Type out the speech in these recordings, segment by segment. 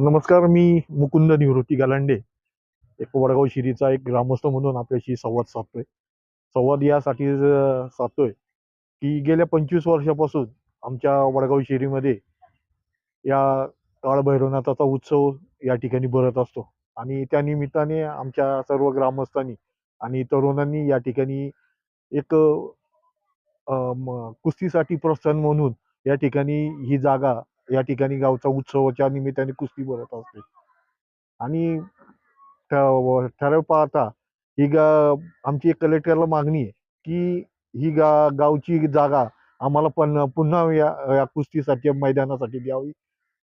नमस्कार. मी मुकुंद निवृत्ती गालांडे, एक वडगाव शिरीचा एक ग्रामस्थ म्हणून आपल्याशी संवाद साधतोय. संवाद यासाठी साधतोय की गेल्या 25 वर्षापासून आमच्या वडगाव शिरीमध्ये या काळभैरवनाथाचा उत्सव या ठिकाणी भरत असतो आणि त्या निमित्ताने आमच्या सर्व ग्रामस्थांनी आणि तरुणांनी या ठिकाणी एक कुस्तीसाठी प्रोत्साहन म्हणून या ठिकाणी ही जागा, या ठिकाणी गावचा उत्सवाच्या निमित्ताने कुस्ती भरत असते. आणि ठराव पाहता ही आमची एक कलेक्टरला मागणी आहे की ही गावची जागा आम्हाला पण पुन्हा या कुस्तीसाठी मैदानासाठी द्यावी.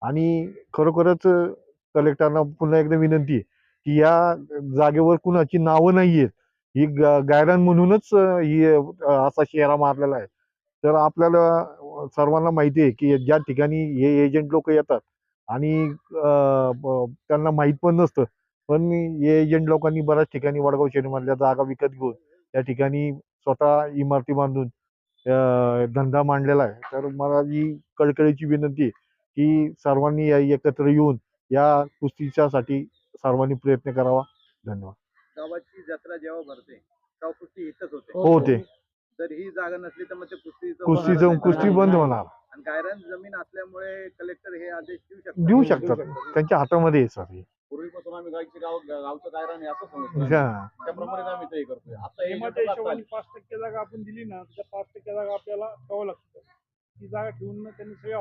आणि खरोखरच कलेक्टरना पुन्हा एकदा विनंती आहे की या जागेवर कुणाची नावं नाहीयेत. ही गायरान म्हणूनच असा शेरा मारलेला आहे. तर आपल्याला सर्वांना माहिती आहे की ज्या ठिकाणी हे एजंट लोक येतात आणि त्यांना माहित पण नसतं. पण हे एजंट लोकांनी बऱ्याच ठिकाणी वडगाव शहरामधल्या जागा विकत घेऊन त्या ठिकाणी स्वतः इमारती बांधून धंदा मांडलेला आहे. तर मला ही कळकळीची विनंती आहे की सर्वांनी एकत्र येऊन या कुस्तीच्यासाठी सर्वांनी प्रयत्न करावा. धन्यवाद. गावाची जत्रा जेव्हा भरते तेव्हा कुस्ती इथंच होते. हो ते जर ही जागा नसली तर मग ते कुस्ती बंद होणार. आणि गायरान जमीन असल्यामुळे कलेक्टर हे आदेश देऊ शकतात. त्यांच्या हातामध्ये आहे सर. पूर्वीपासून आम्ही गावचं गायरान हे असं समजतो. त्याप्रमाणे आम्ही ते करतोय. आता हिशोबाने 5% जागा आपण दिली ना, त्या 5% जागा आपल्याला ठेवावं लागतं. ती जागा ठेवून त्यांनी सगळं